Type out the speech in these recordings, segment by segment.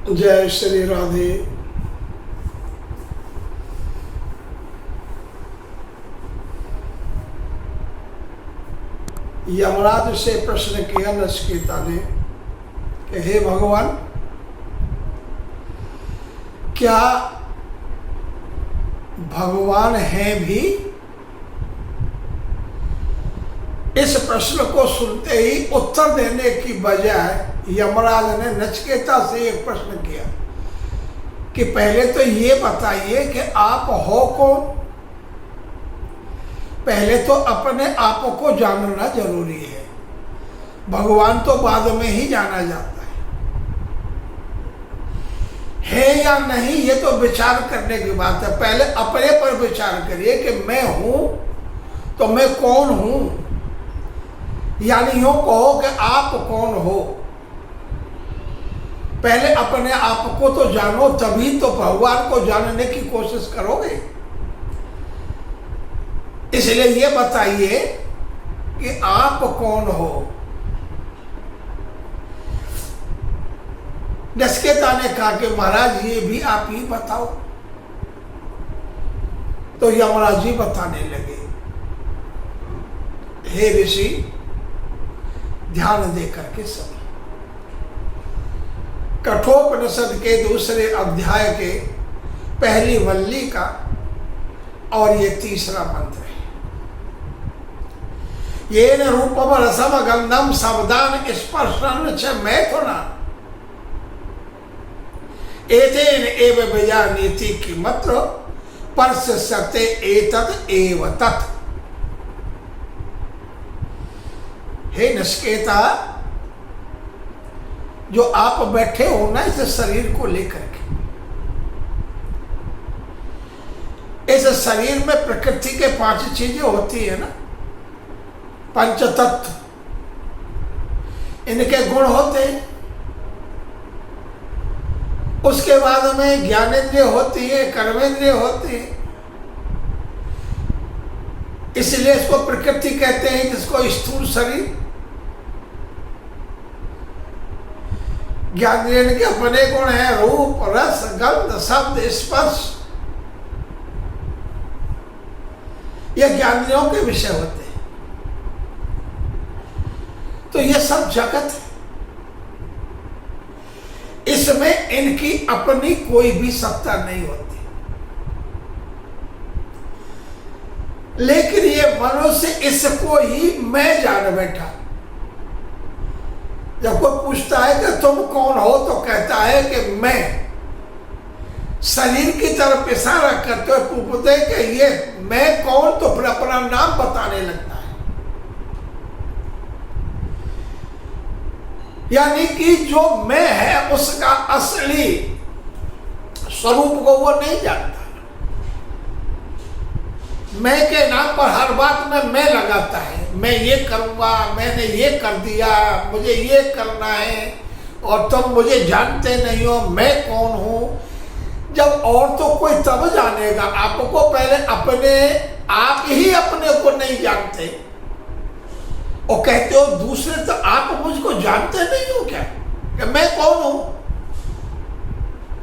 जय श्री राधे। यमराज से प्रश्न किया नचिकेता ने कि हे भगवान, क्या भगवान हैं भी? इस प्रश्न को सुनते ही उत्तर देने की बजाय यमराज ने नचिकेता से एक प्रश्न किया कि पहले तो ये बताइए कि आप हो कौन। पहले तो अपने आप को जानना जरूरी है, भगवान तो बाद में ही जाना जाता है या नहीं, ये तो विचार करने की बात है। पहले अपने पर विचार करिए कि मैं हूं तो मैं कौन हूं, यानी यूं कहो कि आप कौन हो। पहले अपने आप को तो जानो, तभी तो भगवान को जानने की कोशिश करोगे। इसलिए ये बताइए कि आप कौन हो। नचिकेता ने कहा कि महाराज ये भी आप ही बताओ। तो यमराज जी बताने लगे, हे ऋषि ध्यान दे करके सुनो। कठोपनिषद के दूसरे अध्याय के पहली वल्ली का और ये तीसरा मंत्र है। येन रूपम रसम गंधम शब्दान स्पर्शन च मैथुना एतेन एव विजानीति की मात्र पर्श्यते एतत् एव तत्। हे नचिकेता, जो आप बैठे हो ना इस शरीर को लेकर के, इस शरीर में प्रकृति के 5 चीजें होती है ना, पंच तत्व, इनके गुण होते हैं। उसके बाद में ज्ञानेंद्रिय होती है, कर्मेंद्रिय होती है। इसलिए इसको प्रकृति कहते हैं, जिसको स्थूल शरीर। ज्ञानेंद्रिय के अपने गुण हैं, रूप, रस, गंध, शब्द, स्पर्श। ये ज्ञानेंद्रियों के विषय होते हैं। तो ये सब जगत है, इसमें इनकी अपनी कोई भी सत्ता नहीं होती। लेकिन ये मनुष्य इसको ही मैं जान बैठा। जब कोई पूछता है कि तुम कौन हो, तो कहता है कि मैं। शरीर की तरफ इशारा करते हुए पूछते हैं कि ये मैं कौन, तो फिर अपना नाम बताने लगता है। यानी कि जो मैं है उसका असली स्वरूप को वो नहीं जानता। मैं के नाम पर हर बात में मैं लगाता है। मैं ये करूंगा, मैंने ये कर दिया, मुझे ये करना है, और तुम मुझे जानते नहीं हो, मैं कौन हूं। जब और तो कोई तब जानेगा आपको, पहले अपने आप ही अपने को नहीं जानते और कहते हो दूसरे, तो आप मुझको जानते नहीं हो क्या कि मैं कौन हूं।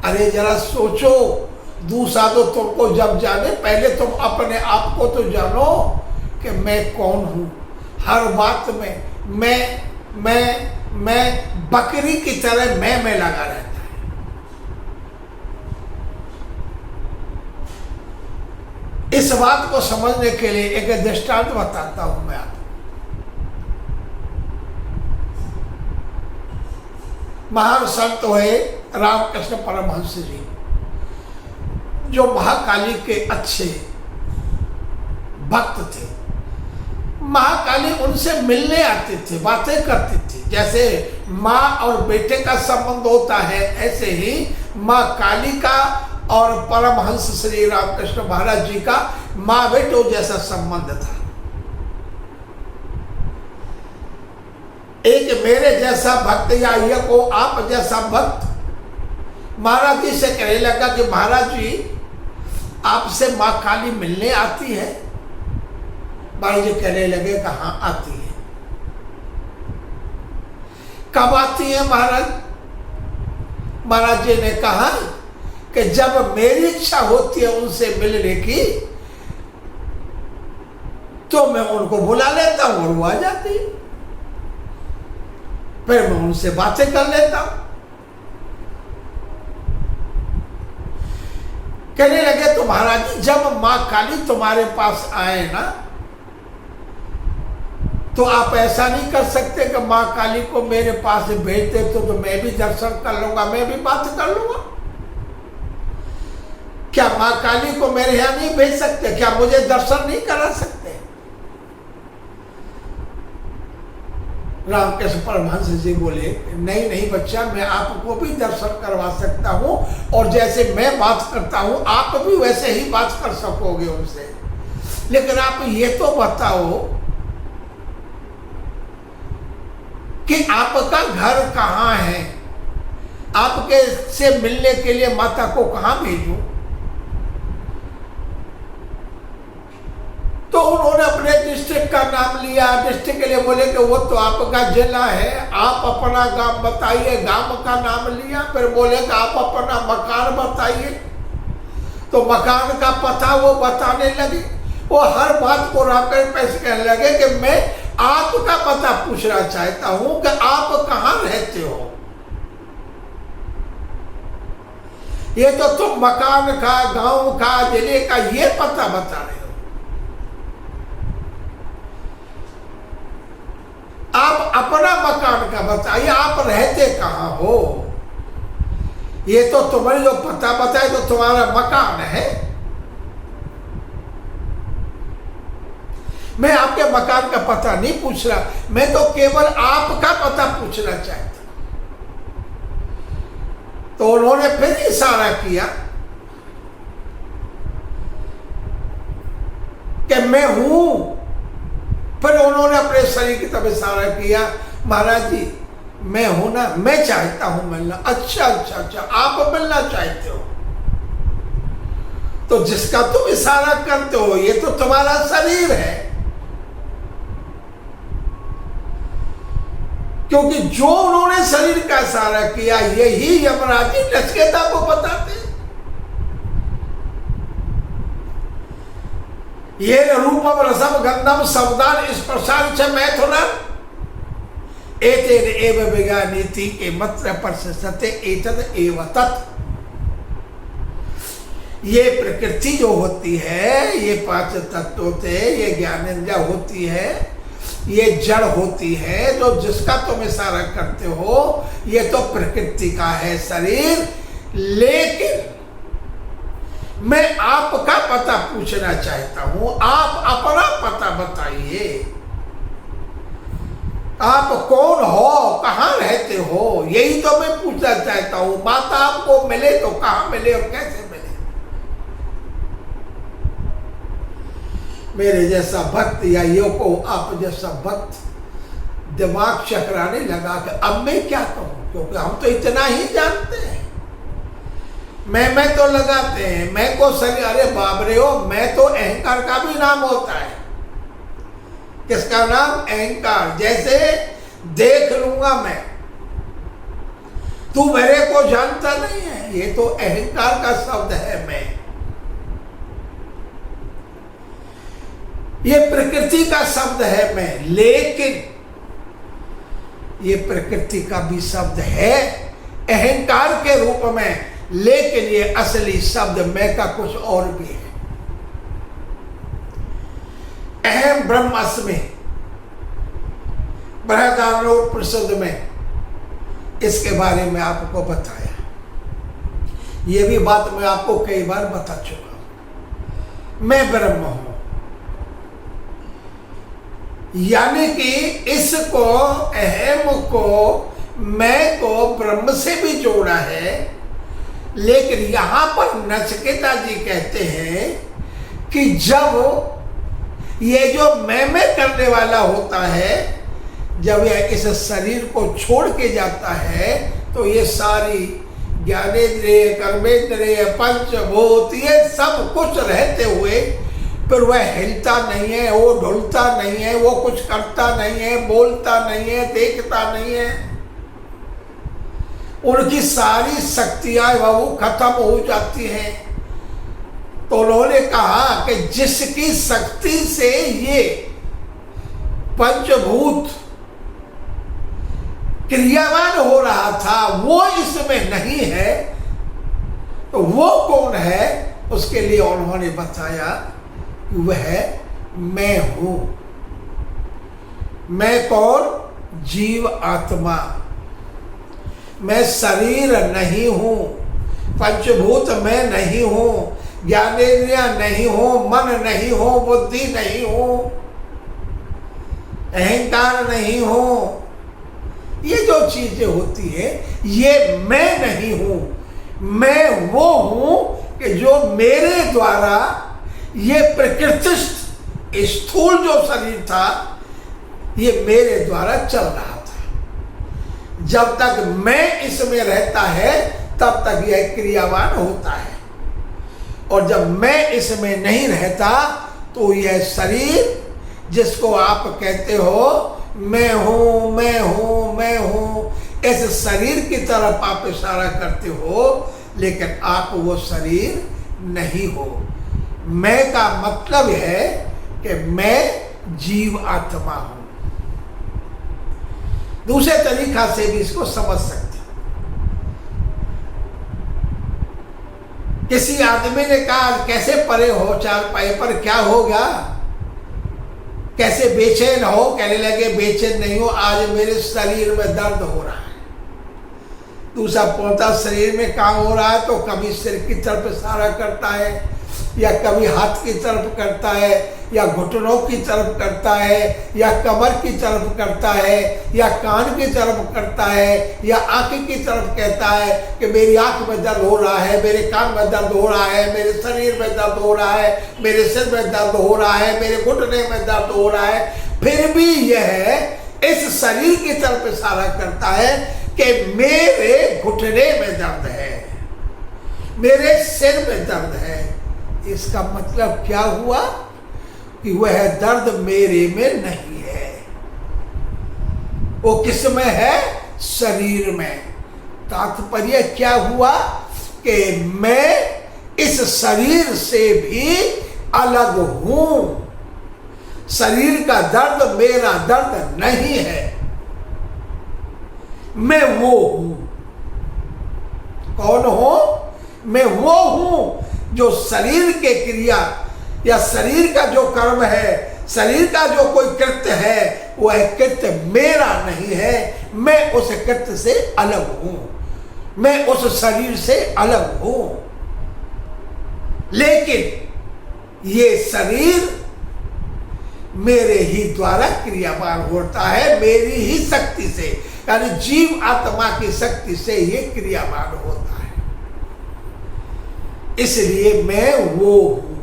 अरे जरा सोचो, दूसरा तो तुमको जब जाने, पहले तुम अपने आप को तो जानो कि मैं कौन हूं। हर बात में मैं बकरी की तरह मैं लगा रहता है। इस बात को समझने के लिए एक दृष्टांत बताता हूं मैं आपको। महान संत हुए रामकृष्ण परमहंस जी, जो महाकाली के अच्छे भक्त थे। महाकाली उनसे मिलने आती थी, बातें करती थी। जैसे माँ और बेटे का संबंध होता है, ऐसे ही माँ काली का और परमहंस श्री रामकृष्ण महाराज जी का माँ बेटो जैसा संबंध था। एक मेरे जैसा भक्त या ये को आप जैसा भक्त महाराज जी से कहने लगा कि महाराज जी, आपसे माँ काली मिलने आती है। महाराज जी कहने लगे कि हाँ आती है। कब आती है महाराज? महाराज जी ने कहा कि जब मेरी इच्छा होती है उनसे मिलने की तो मैं उनको बुला लेता हूं और वो आ जाती है, फिर मैं उनसे बातें कर लेता हूं। कहने लगे तो महाराज जी जब मां काली तुम्हारे पास आए ना तो आप ऐसा नहीं कर सकते कि मां काली को मेरे पास भेज दे तो मैं भी दर्शन कर लूंगा, मैं भी बात कर लूंगा। क्या मां काली को मेरे यहां नहीं भेज सकते? क्या मुझे दर्शन नहीं करा सकते? रामकृष्ण परमहंस जी बोले नहीं नहीं बच्चा, मैं आपको भी दर्शन करवा सकता हूं और जैसे मैं बात करता हूं आप भी वैसे ही बात कर सकोगे उनसे, लेकिन आप ये तो बताओ कि आपका घर कहां है, आपके से मिलने के लिए माता को कहां भेजूं? तो उन्होंने अपने डिस्ट्रिक्ट का नाम लिया। डिस्ट्रिक्ट के लिए बोले कि वो तो आपका जिला है, आप अपना गांव बताइए। गांव का नाम लिया, फिर बोले कि आप अपना मकान बताइए। तो मकान का पता वो बताने लगे। वो हर बात को रामकृष्ण पैसे कहने लगे कि मैं आपका पता पूछना चाहता हूं कि आप कहां रहते हो। ये तो तुम मकान का, गांव का, जिले का ये पता बता रहे हो। आप अपना मकान का बताइए, आप रहते कहां हो। ये तो तुम्हें जो पता बताए तो तुम्हारा मकान है। मैं आपके मकान का पता नहीं पूछ रहा, मैं तो केवल आपका पता पूछना चाहता। तो उन्होंने फिर इशारा किया कि मैं हूं। फिर उन्होंने अपने शरीर की तरफ इशारा किया, महाराज जी मैं हूं ना, मैं चाहता हूं मिलना। अच्छा अच्छा अच्छा, आप मिलना चाहते हो तो जिसका तुम इशारा करते हो ये तो तुम्हारा शरीर है, क्योंकि जो उन्होंने शरीर का इशारा किया यही यमराज जी नचिकेता को बताते। ये रूपम रसम गंधम शब्दान स्पर्शान च मैथुनम एतेन एव विज्ञानीति के मत्र परसते एतद एव तत्। ये प्रकृति जो होती है, ये पांच तत्व होते हैं, ये ज्ञानेंद्रिय होती है, ये जड़ होती है, जो जिसका तुम इशारा करते हो ये तो प्रकृति का है शरीर। लेकिन मैं आपका पता पूछना चाहता हूं, आप अपना पता बताइए। आप कौन हो, कहां रहते हो, यही तो मैं पूछना चाहता हूं। माता आपको मिले तो कहां मिले और कैसे मिले। मेरे जैसा भक्त या यो को आप जैसा भक्त दिमाग चकराने लगा कि अब मैं क्या कहूं, क्योंकि हम तो इतना ही जानते हैं। मैं तो लगाते हैं, मैं को शरीर, अरे बाबरे हो, मैं तो अहंकार का भी नाम होता है। किसका नाम? अहंकार। जैसे देख लूंगा मैं, तू मेरे को जानता नहीं है, ये तो अहंकार का शब्द है। मैं ये प्रकृति का शब्द है मैं, लेकिन ये प्रकृति का भी शब्द है अहंकार के रूप में, लेकिन ये असली शब्द मैं का कुछ और भी है। अहम ब्रह्मास्मि बृहदारण्यकोपनिषद में इसके बारे में आपको बताया। ये भी बात मैं आपको कई बार बता चुका हूं। मैं ब्रह्म हूं, यानी कि इसको, अहम को, मैं को ब्रह्म से भी जोड़ा है। लेकिन यहां पर नचिकेता जी कहते हैं कि जब ये जो मैं करने वाला होता है, जब यह इस शरीर को छोड़ के जाता है तो ये सारी ज्ञानेंद्रिय, कर्मेंद्रिय, पंचभूत, ये सब कुछ रहते हुए फिर वह हिलता नहीं है, वो ढुलता नहीं है, वो कुछ करता नहीं है, बोलता नहीं है, देखता नहीं है। उनकी सारी शक्तियां वो खत्म हो जाती हैं। तो उन्होंने कहा कि जिसकी शक्ति से ये पंचभूत क्रियावान हो रहा था वो इसमें नहीं है, तो वो कौन है? उसके लिए उन्होंने बताया वह मैं हूं। मैं कौन? जीव आत्मा। मैं शरीर नहीं हूं, पंचभूत मैं नहीं हूं, ज्ञानेंद्रियां नहीं हूं, मन नहीं हूं, बुद्धि नहीं हूं, अहंकार नहीं हूं। ये जो चीजें होती है ये मैं नहीं हूं। मैं वो हूं कि जो मेरे द्वारा ये प्रकृतिस्थ स्थूल जो शरीर था ये मेरे द्वारा चल रहा था। जब तक मैं इसमें रहता है तब तक यह क्रियावान होता है, और जब मैं इसमें नहीं रहता तो यह शरीर जिसको आप कहते हो मैं हूं मैं हूं मैं हूं, इस शरीर की तरफ आप इशारा करते हो, लेकिन आप वो शरीर नहीं हो। मैं का मतलब है कि मैं जीव आत्मा हूं। दूसरे तरीका से भी इसको समझ सकते हैं। किसी आदमी ने कहा कैसे परे हो चारपाई पर, क्या हो गया? कैसे बेचैन हो? कहने लगे बेचैन नहीं हो, आज मेरे शरीर में दर्द हो रहा है। दूसरा पौधा शरीर में काम हो रहा है तो कभी सिर की तरफ इशारा करता है, या कभी हाथ की तरफ करता है, या घुटनों की तरफ करता है, या कमर की तरफ करता है, या कान की तरफ करता है, या आंख की तरफ कहता है कि मेरी आंख में दर्द हो रहा है, मेरे कान में दर्द हो रहा है, मेरे शरीर में दर्द हो रहा है, मेरे सिर में दर्द हो रहा है, मेरे घुटने में दर्द हो रहा है। फिर भी यह इस शरीर की तरफ इशारा करता है कि मेरे घुटने में दर्द है, मेरे सिर में दर्द है। इसका मतलब क्या हुआ कि वह दर्द मेरे में नहीं है, वो किस में है? शरीर में। तात्पर्य क्या हुआ कि मैं इस शरीर से भी अलग हूं। शरीर का दर्द मेरा दर्द नहीं है, मैं वो हूं। कौन हो? मैं वो हूं जो शरीर के क्रिया या शरीर का जो कर्म है, शरीर का जो कोई कृत्य है, वह कृत्य मेरा नहीं है। मैं उस कृत्य से अलग हूं, मैं उस शरीर से अलग हूं। लेकिन ये शरीर मेरे ही द्वारा क्रियावान होता है, मेरी ही शक्ति से, यानी जीव आत्मा की शक्ति से ये क्रियावान होता है। इसलिए मैं वो हूं,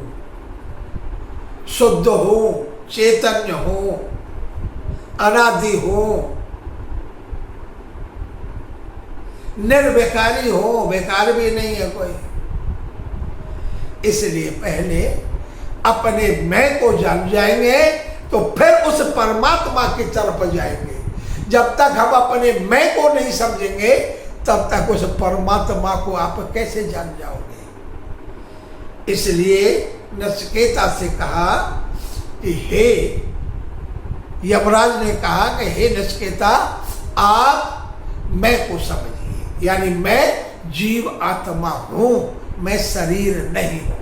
शुद्ध हूं, चैतन्य हूं, अनादि हूं, निर्विकारी हूं, बेकार भी नहीं है कोई। इसलिए पहले अपने मैं को जान जाएंगे तो फिर उस परमात्मा की तरफ जाएंगे। जब तक हम अपने मैं को नहीं समझेंगे तब तक उस परमात्मा को आप कैसे जान जाओगे? इसलिए नचिकेता से कहा कि हे यमराज ने कहा कि हे नचिकेता, आप मैं को समझिए, यानी मैं जीव आत्मा हूं, मैं शरीर नहीं हूं।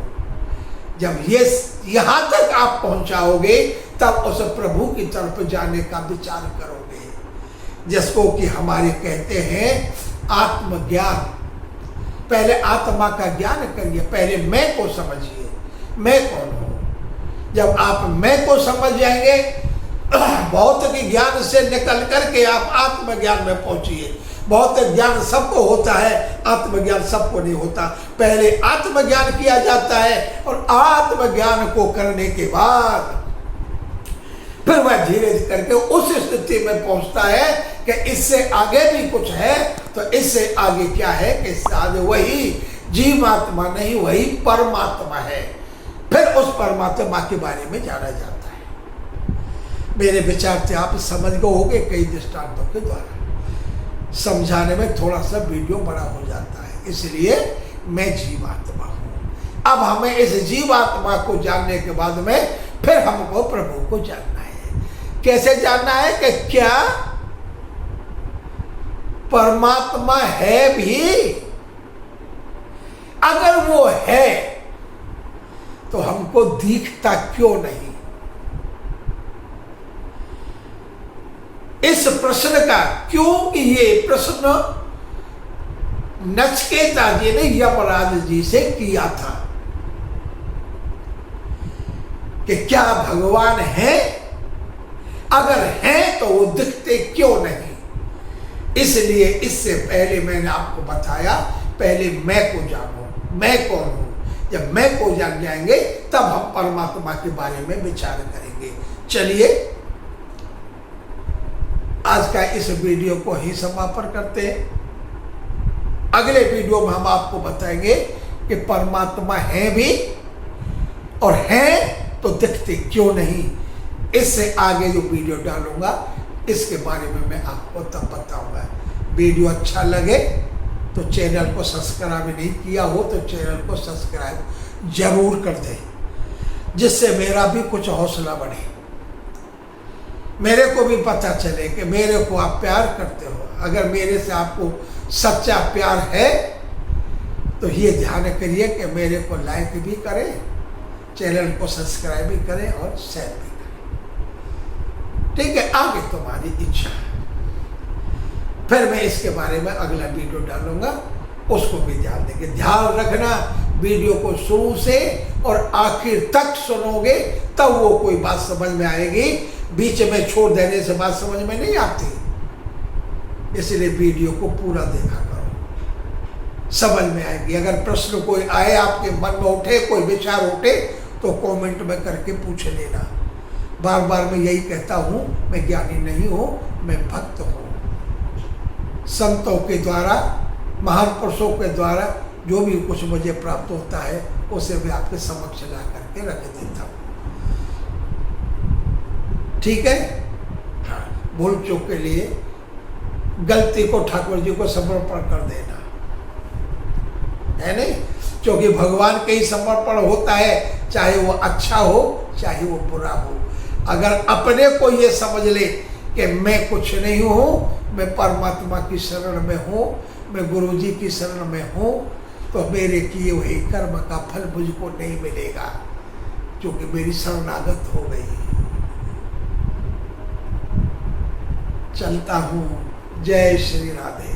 जब ये यहां तक आप पहुंचाओगे तब उस प्रभु की तरफ जाने का विचार करोगे, जिसको कि हमारे कहते हैं आत्मज्ञान। पहले आत्मा का ज्ञान करिए, पहले मैं को समझिए, मैं कौन हूं। जब आप मैं को समझ जाएंगे, भौतिक ज्ञान से निकल करके आप आत्मज्ञान में पहुंचिए। भौतिक ज्ञान सबको होता है, आत्मज्ञान सबको नहीं होता। पहले आत्मज्ञान किया जाता है और आत्मज्ञान को करने के बाद फिर वह धीरे धीरे करके उस स्थिति में पहुंचता है कि इससे आगे भी कुछ है। तो इससे आगे क्या है कि इससे आगे वही जीवात्मा नहीं, वही परमात्मा है। फिर उस परमात्मा के बारे में जाना जाता है। मेरे विचार से आप समझ गए होंगे कई दृष्टांतों के द्वारा। समझाने में थोड़ा सा वीडियो बड़ा हो जाता है, इसलिए मैं जीवात्मा हूँ। अब हमें इस जीवात्मा को जानने के बाद में फिर हमको प्रभु को जानना है। कैसे जानना है कि क्या परमात्मा है भी? अगर वो है तो हमको दिखता क्यों नहीं? इस प्रश्न का, क्योंकि ये प्रश्न नचिकेता जी ने यमराज जी से किया था कि क्या भगवान है? अगर हैं तो वो दिखते क्यों नहीं? इसलिए इससे पहले मैंने आपको बताया, पहले मैं को जानो, मैं कौन हूं। जब मैं को जान जाएंगे तब हम परमात्मा के बारे में विचार करेंगे। चलिए आज का इस वीडियो को ही समापन करते हैं। अगले वीडियो में हम आपको बताएंगे कि परमात्मा है भी, और हैं तो दिखते क्यों नहीं। इससे आगे जो वीडियो डालूंगा इसके बारे में मैं आपको तब बताऊंगा। वीडियो अच्छा लगे तो चैनल को सब्सक्राइब नहीं किया हो तो चैनल को सब्सक्राइब जरूर कर दें, जिससे मेरा भी कुछ हौसला बढ़े, मेरे को भी पता चले कि मेरे को आप प्यार करते हो। अगर मेरे से आपको सच्चा प्यार है तो ये ध्यान करिए कि मेरे को लाइक भी करें, चैनल को सब्सक्राइब भी करें और शेयर भी करें। ठीक है, आगे तुम्हारी इच्छा है। फिर मैं इसके बारे में अगला वीडियो डालूंगा, उसको भी ध्यान देंगे। ध्यान रखना, वीडियो को शुरू से और आखिर तक सुनोगे तब वो कोई बात समझ में आएगी। बीच में छोड़ देने से बात समझ में नहीं आती, इसलिए वीडियो को पूरा देखा करो, समझ में आएगी। अगर प्रश्न कोई आए, आपके मन में उठे, कोई विचार उठे तो कमेंट में करके पूछ लेना। बार बार मैं यही कहता हूँ, मैं ज्ञानी नहीं हूँ, मैं भक्त हूँ। संतों के द्वारा, महान पुरुषों के द्वारा जो भी कुछ मुझे प्राप्त होता है उसे मैं आपके समक्ष ला करके रख देता हूँ। ठीक है, हाँ, भूल चूक के लिए गलती को ठाकुर जी को समर्पण कर देना है नहीं, क्योंकि भगवान के ही समर्पण होता है, चाहे वो अच्छा हो चाहे वो बुरा हो। अगर अपने को ये समझ ले कि मैं कुछ नहीं हूँ, मैं परमात्मा की शरण में हूँ, मैं गुरु जी की शरण में हूँ, तो मेरे किए हुए कर्म का फल मुझको नहीं मिलेगा, क्योंकि मेरी शरणागत हो गई। चलता हूँ। जय श्री राधे।